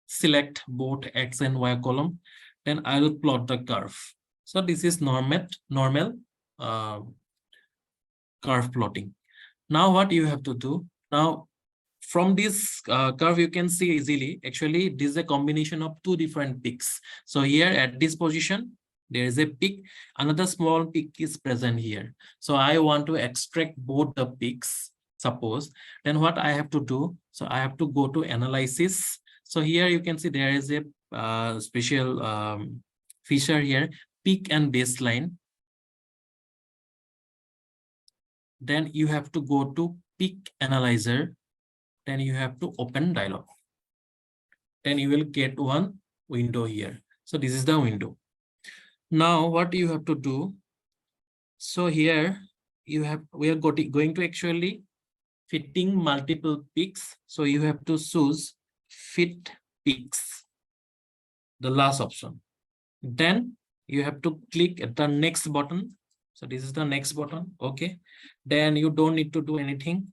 select both X and Y column. Then I will plot the curve. So this is normal curve plotting. Now what you have to do? Now from this curve, you can see easily, actually, this is a combination of two different peaks. So here at this position, there is a peak, another small peak is present here. So I want to extract both the peaks, suppose. Then what I have to do? So I have to go to analysis. So here you can see there is a special feature here, peak and baseline. Then you have to go to peak analyzer. Then you have to open dialog. Then you will get one window here. So this is the window. Now what you have to do? So here we are going to actually fitting multiple peaks. So you have to choose fit peaks, the last option. Then you have to click at the next button. So this is the next button. Okay. Then you don't need to do anything.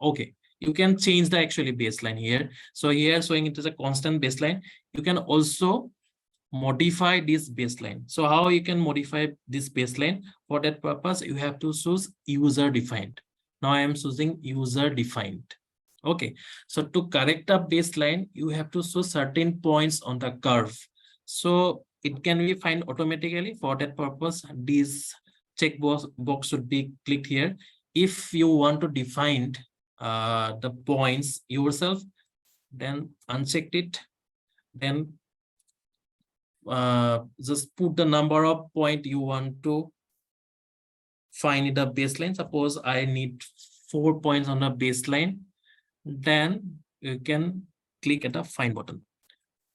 Okay. You can change the actually baseline here. So here showing it as a constant baseline. You can also modify this baseline. So how you can modify this baseline? For that purpose, you have to choose user defined. Now I am choosing user defined. Okay. So to correct a baseline, you have to choose certain points on the curve. So it can be found automatically. For that purpose, this checkbox should be clicked here. If you want to define the points yourself, then uncheck it. Then just put the number of points you want to find the baseline. Suppose I need 4 points on the baseline. Then you can click at the find button.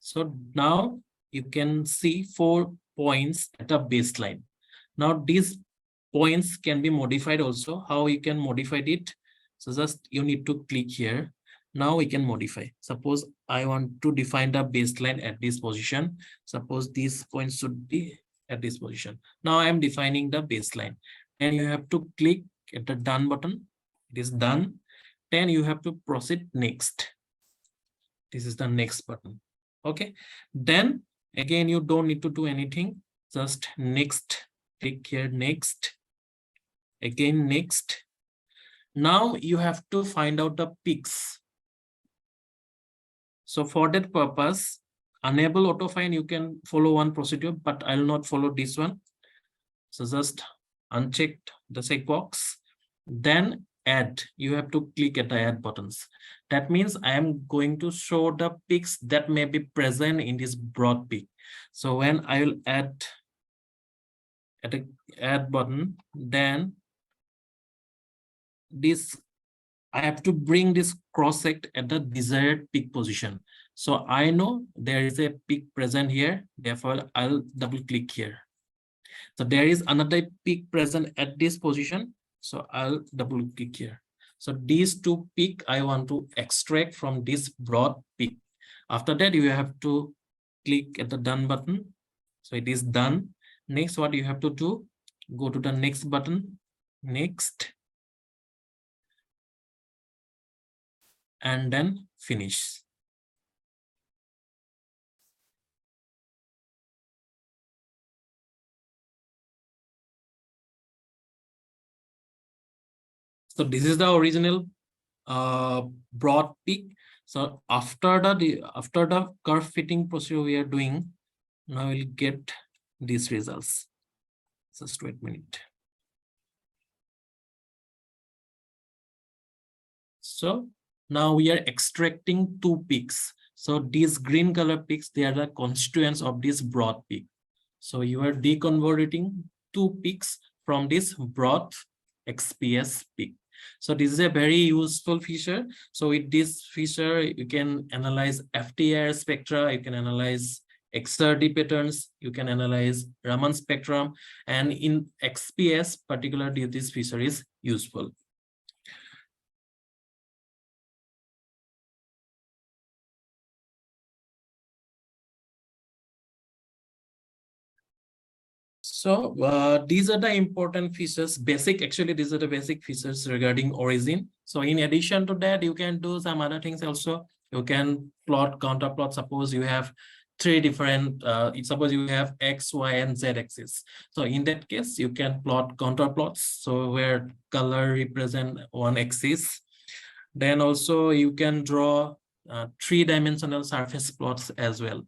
So now you can see 4 points at the baseline. Now these points can be modified also. How you can modify it? So just you need to click here. Now we can modify. Suppose I want to define the baseline at this position. Suppose these points should be at this position. Now I am defining the baseline. And you have to click at the done button. It is done. Then you have to proceed next. This is the next button. Okay. Then again, you don't need to do anything. Just next. Click here, next. Again, next. Now you have to find out the peaks. So for that purpose, enable auto find, you can follow one procedure, but I will not follow this one. So just uncheck the checkbox, then add. You have to click at the add buttons. That means I am going to show the peaks that may be present in this broad peak. So when I will add at the add button, then this I have to bring this cross sect at the desired peak position. So I know there is a peak present here, therefore I'll double click here. So there is another peak present at this position, so I'll double click here. So these two peak I want to extract from this broad peak. After that, you have to click at the done button. So it is done. Next, what you have to do, go to the next button, next, and then finish. So this is the original broad peak. So after the curve fitting procedure we are doing, now we'll get these results. Just wait a minute. So now we are extracting two peaks. So these green color peaks, they are the constituents of this broad peak. So you are deconvoluting two peaks from this broad XPS peak. So this is a very useful feature. So with this feature, you can analyze FTIR spectra, you can analyze XRD patterns, you can analyze Raman spectrum, and in XPS particularly this feature is useful. So these are the important features, actually these are the basic features regarding origin. So in addition to that, you can do some other things also. You can plot, counter plot. Suppose you have three different, suppose you have X, Y, and Z axis. So in that case, you can plot counter plots. So where color represent one axis. Then also you can draw three-dimensional surface plots as well.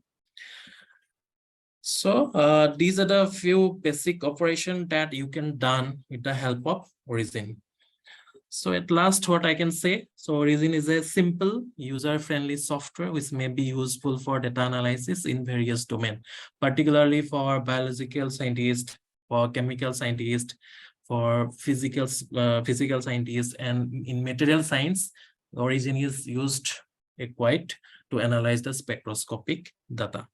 So these are the few basic operations that you can done with the help of Origin. So at last, what I can say, so Origin is a simple, user-friendly software which may be useful for data analysis in various domains, particularly for biological scientists, for chemical scientists, for physical scientists, and in material science, Origin is used quite to analyze the spectroscopic data.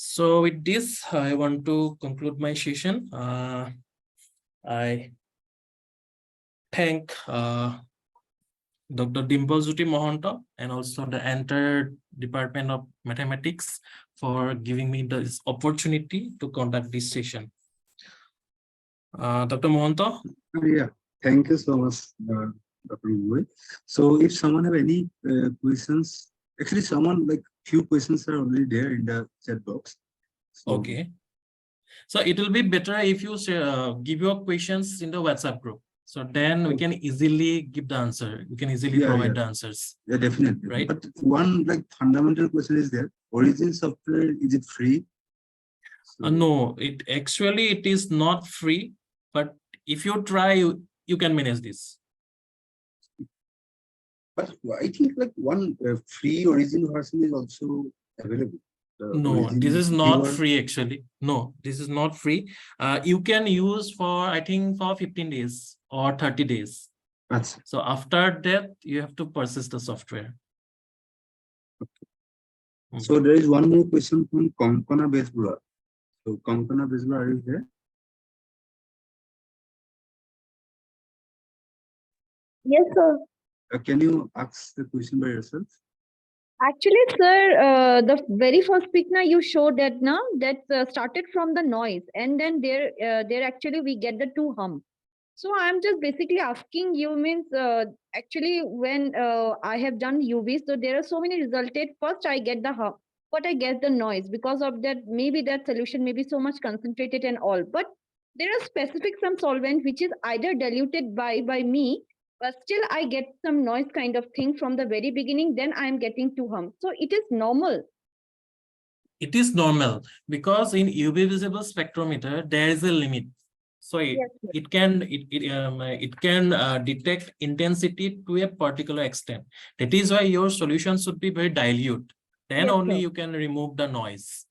So with this, I want to conclude my session. I thank Dr. Dimbajyoti Mohanta and also the entire Department of Mathematics for giving me this opportunity to conduct this session. Dr. Mohanta? Yeah, thank you so much, Dr. Gogoi. So if someone have any questions, actually someone like few questions are already there in the chat box. So, okay. So it will be better if you give your questions in the WhatsApp group. So then we can easily give the answer. We can easily provide the answers. Yeah, definitely. Right. But one like fundamental question is there. Origin software, is it free? So, no, it is not free, but if you try, you can manage this. But I think like one free Origin version is also available. No, this is not free actually. No, this is not free. You can use for, I think, for 15 days or 30 days. That's so after that, you have to purchase the software. Okay. So there is one more question from Konkona Besbura. So Konkona Besbura, are you there? Yes, sir. Can you ask the question by yourself? Actually, sir, the very first pic now you showed that now that started from the noise, and then there actually we get the two hum. So I'm just basically asking you, means actually when I have done UV, so there are so many resulted. First I get the hum, but I get the noise because of that. Maybe that solution may be so much concentrated and all, but there are specific some solvent which is either diluted by me, but still I get some noise kind of thing from the very beginning. Then I'm getting two hum. So it is normal. It is normal because in UV visible spectrometer there is a limit. So Yes, sir. it can detect intensity to a particular extent. That is why your solution should be very dilute. Then Yes, only sir. you can remove the noise.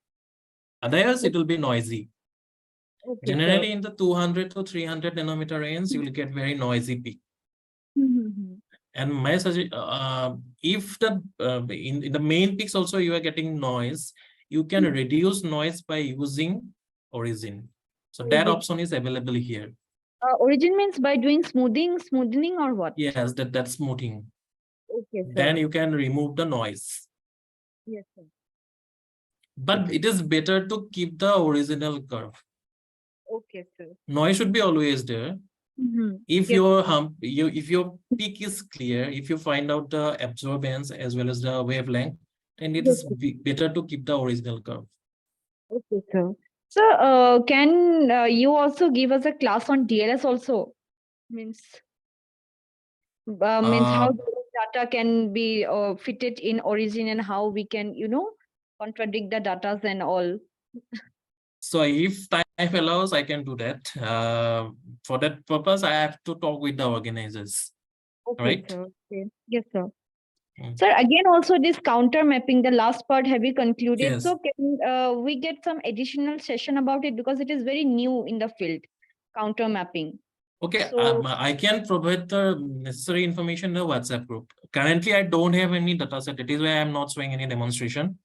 Otherwise, it will be noisy. Okay, Generally, in the 200 to 300 nanometer range, you will get very noisy peak. sir. And my suggestion, if the in the main peaks also you are getting noise, you can reduce noise by using origin. So that Origin. option is available here. Origin means by doing smoothing or what? Yes, that's smoothing. Okay, sir. Then you can remove the noise. Yes, sir. But it is better to keep the original curve. Okay, sir. Noise should be always there. If Yes. if your peak is clear, if you find out the absorbance as well as the wavelength, then it Yes, is sir. better to keep the original curve. Okay, sir. So, can you also give us a class on DLS also? Means how data can be fitted in origin and how we can, contradict the datas and all. So if time allows, I can do that. For that purpose, I have to talk with the organizers. Okay, Right? sir. Okay. Yes, sir. Mm. Sir, again, also this counter mapping, the last part, have you concluded? Yes. So can we get some additional session about it because it is very new in the field, counter mapping. Okay, So, I can provide the necessary information in the WhatsApp group. Currently, I don't have any data set. It is why I'm not showing any demonstration.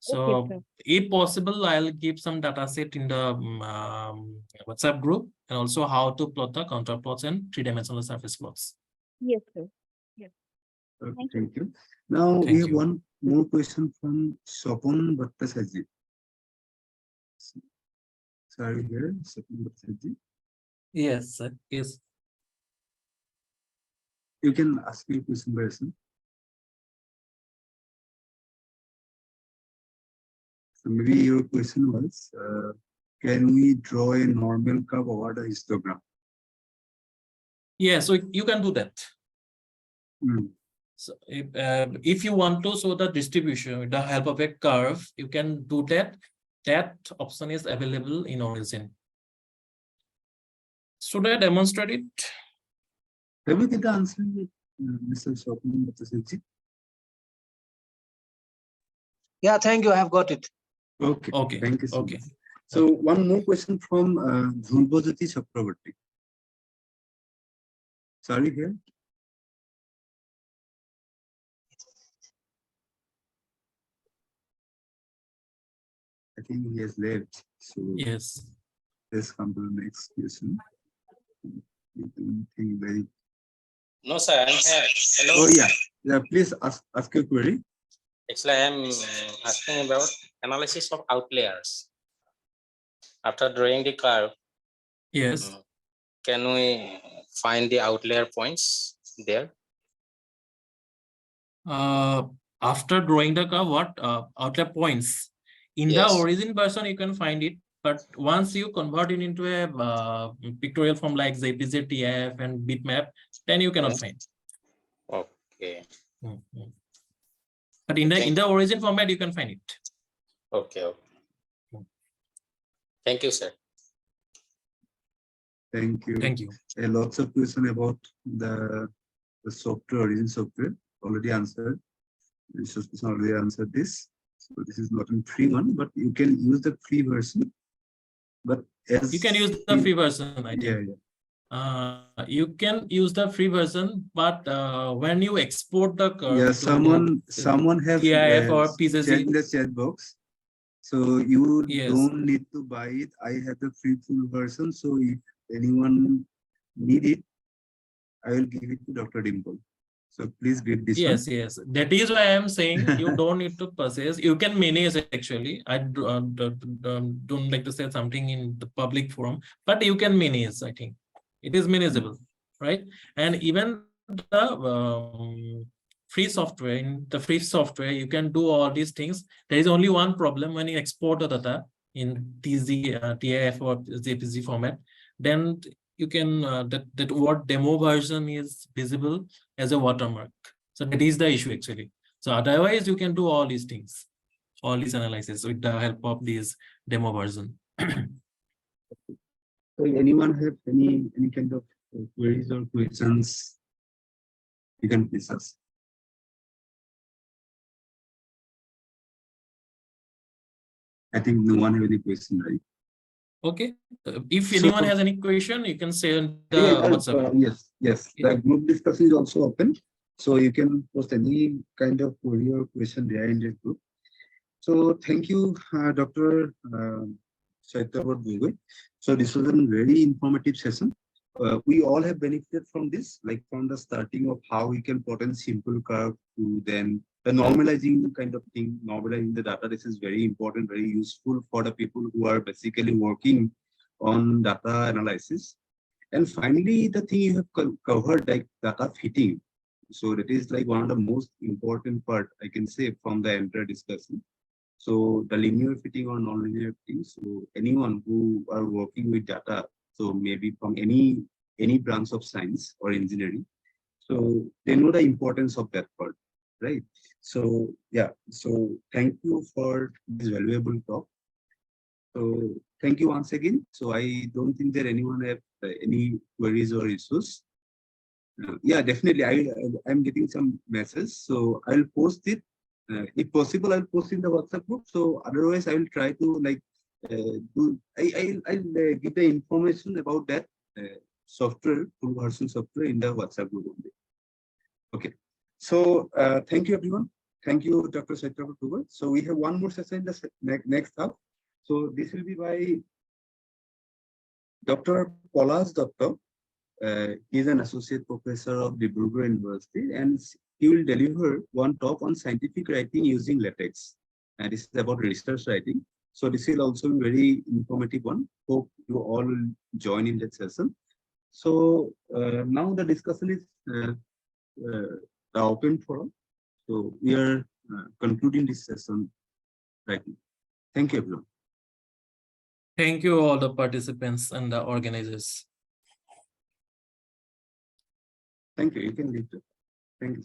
So okay, sir. if possible, I'll give some data set in the WhatsApp group and also how to plot the counter plots and three-dimensional surface plots. Yes, sir. Yes. Okay, Thank you. thank you. Now we Thank have you. one more question from Sopon Bhattacharjee. So are you here, Sopon Bhattacharjee? Yes, sir. Yes. You can ask your question by yourself. So maybe your question was, can we draw a normal curve over the histogram? Yeah, so you can do that. Hmm. So if you want to show the distribution with the help of a curve, you can do that. That option is available in origin. Should I demonstrate it? Have you get the answer, Mr. Sopon Bhattacharjee? Yeah, thank you. I have got it. Okay. Okay. Thank you so Okay. much. So one more question from Dhrurbojyoti Chakraborty. Sorry here. I think he has left. So Yes. let's come to the next question. I don't think very. No, sir, I'm here. Hello. Oh yeah. Please ask your query. Actually, I'm asking about analysis of outliers. After drawing the curve, Yes. can we find the outlier points there? After drawing the curve, what outlier points in Yes. the origin version you can find it, but once you convert it into a pictorial form like JPG, TIF, and bitmap, then you cannot Yes. find. Okay. But in the origin format, you can find it. Okay. Thank you, sir. Thank you. Thank you. Lots of questions about the software, origin software, already answered. Resources already answered this. So this is not a free one, but you can use the free version. But as You can use the free version, I think. Yeah. You can use the free version, but when you export the curve, Yeah, to someone have TIF or checked PCC, the chat box. So you Yes. don't need to buy it. I have the free full version. So if anyone need it, I will give it to Dr. Dimple. So please get this yes, one. yes. That is why I am saying you don't need to purchase. You can manage actually. I don't like to say something in the public forum, but you can manage. I think it is manageable, right? And even the free software, in the free software, you can do all these things. There is only one problem when you export the data in TIF or JPG format, then you can that what demo version is visible as a watermark. So that is the issue actually. So otherwise you can do all these things. all these analysis with the help of this demo version. So anyone have any kind of queries or questions? You can please ask. I think no one have any question, right? Okay. If So- anyone has any question, you can say on the Yeah, WhatsApp. yes. The group discussion is also open. So you can post any kind of query or question there in the group. So thank you, Dr. Satyabrat Gogoi. So this was a very informative session. We all have benefited from this, like from the starting of how we can plot a simple curve to then the normalizing kind of thing. Normalizing the data, this is very important, very useful for the people who are basically working on data analysis. And finally, the thing you have covered, like data fitting. So that is like one of the most important part, I can say, from the entire discussion. So the linear fitting or non-linear fitting. So anyone who are working with data, so maybe from any branch of science or engineering, so they know the importance of that part, right? So yeah, so thank you for this valuable talk. So thank you once again. So I don't think that anyone have any queries or issues. Yeah, definitely. I'm getting some messages, so I'll post it. If possible, I'll post in the WhatsApp group. So otherwise, I will try to like I'll give the information about that software, full version software in the WhatsApp group only. Okay. So thank you, everyone. Thank you, Dr. Satyabrat Gogoi. So we have one more session in the next half. So this will be by Dr. Polas Dutta. He is an associate professor of Dibrugarh University, and he will deliver one talk on scientific writing using LaTeX. And this is about research writing. So this will also be very informative one. Hope you all will join in that session. So now the discussion is the open forum. So we are concluding this session right now. Thank you, everyone. Thank you all the participants and the organizers. Thank you. You can leave. Thank you.